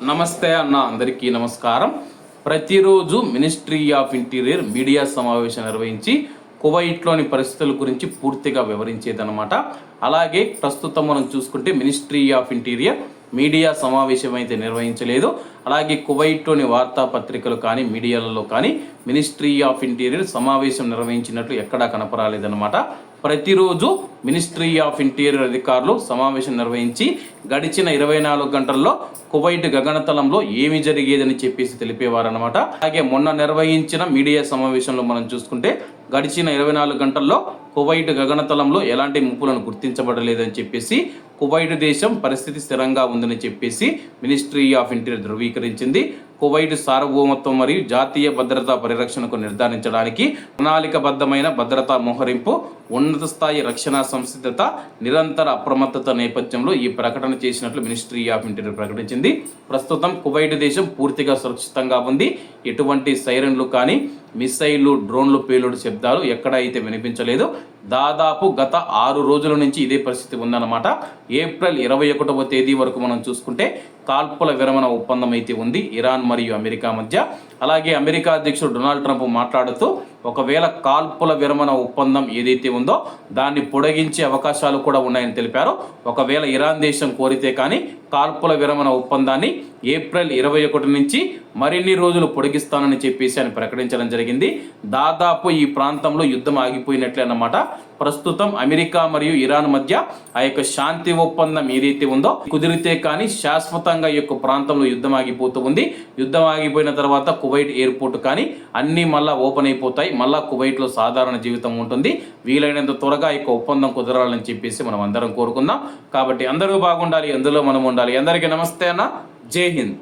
నమస్తే అన్న, అందరికీ నమస్కారం. ప్రతిరోజు మినిస్ట్రీ ఆఫ్ ఇంటీరియర్ మీడియా సమావేశం నిర్వహించి కువైట్లోని పరిస్థితుల గురించి పూర్తిగా వివరించేదన్నమాట. అలాగే ప్రస్తుతం మనం చూసుకుంటే మినిస్ట్రీ ఆఫ్ ఇంటీరియర్ మీడియా సమావేశం అయితే నిర్వహించలేదు. అలాగే కువైట్లోని వార్తాపత్రికలు కానీ మీడియాలలో కానీ మినిస్ట్రీ ఆఫ్ ఇంటీరియర్ సమావేశం నిర్వహించినట్లు ఎక్కడా కనపరాలేదన్నమాట. ప్రతిరోజు మినిస్ట్రీ ఆఫ్ ఇంటీరియర్ అధికారులు సమావేశం నిర్వహించి గడిచిన 24 గంటల్లో కువైట్ గగనతలంలో ఏమి జరిగేదని చెప్పేసి తెలిపేవారనమాట. అలాగే మొన్న నిర్వహించిన మీడియా సమావేశంలో మనం చూసుకుంటే గడిచిన 24 గంటల్లో కువైట్ గగనతలంలో ఎలాంటి ముప్పులను గుర్తించబడలేదని చెప్పేసి కువైట్ దేశం పరిస్థితి స్థిరంగా ఉందని చెప్పేసి మినిస్ట్రీ ఆఫ్ ఇంటీరియర్ ధృవీకరించింది. కువైట్ సార్వభౌమత్వం మరియు జాతీయ భద్రతా పరిరక్షణకు నిర్ధారించడానికి ప్రణాళికబద్ధమైన భద్రతా మోహరింపు, ఉన్నత స్థాయి రక్షణ సంసిద్ధత, నిరంతర అప్రమత్తత నేపథ్యంలో ఈ ప్రకటన చేసినట్లు మినిస్ట్రీ ఆఫ్ ఇంటీరియర్ ప్రకటించింది. ప్రస్తుతం కువైట్ దేశం పూర్తిగా సురక్షితంగా ఉంది. ఎటువంటి సైరన్లు కానీ మిసైళ్లు, డ్రోన్లు పేలుడు శబ్దాలు ఎక్కడ అయితే వినిపించలేదు. దాదాపు గత 6 రోజుల నుంచి ఇదే పరిస్థితి ఉందన్నమాట. ఏప్రిల్ 21వ తేదీ వరకు మనం చూసుకుంటే కాల్పుల విరమణ ఒప్పందం అయితే ఉంది ఇరాన్ మరియు అమెరికా మధ్య. అలాగే అమెరికా అధ్యక్షుడు డొనాల్డ్ ట్రంప్ మాట్లాడుతూ ఒకవేళ కాల్పుల విరమణ ఒప్పందం ఏదైతే ఉందో దాన్ని పొడిగించే అవకాశాలు కూడా ఉన్నాయని తెలిపారు. ఒకవేళ ఇరాన్ దేశం కోరితే కానీ కాల్పుల విరమణ ఒప్పందాన్ని ఏప్రిల్ 21 నుంచి మరిన్ని రోజులు పొడిగిస్తానని చెప్పేసి ఆయన ప్రకటించడం జరిగింది. దాదాపు ఈ ప్రాంతంలో యుద్ధం ఆగిపోయినట్లే అన్నమాట. ప్రస్తుతం అమెరికా మరియు ఇరాన్ మధ్య ఆ యొక్క శాంతి ఒప్పందం ఏదైతే ఉందో కుదిరితే కానీ శాశ్వతంగా ఈ యొక్క ప్రాంతంలో యుద్ధం ఆగిపోతూ ఉంది. యుద్ధం ఆగిపోయిన తర్వాత కువైట్ ఎయిర్పోర్ట్ కానీ అన్నీ మళ్ళా ఓపెన్ అయిపోతాయి. మళ్ళా కువైట్లో సాధారణ జీవితం ఉంటుంది. వీలైనంత త్వరగా ఈ యొక్క ఒప్పందం కుదరాలని చెప్పేసి మనం అందరం కోరుకుందాం. కాబట్టి అందరూ బాగుండాలి, అందులో మనం ఉండాలి. అందరికీ నమస్తే అన్న, జై హింద్.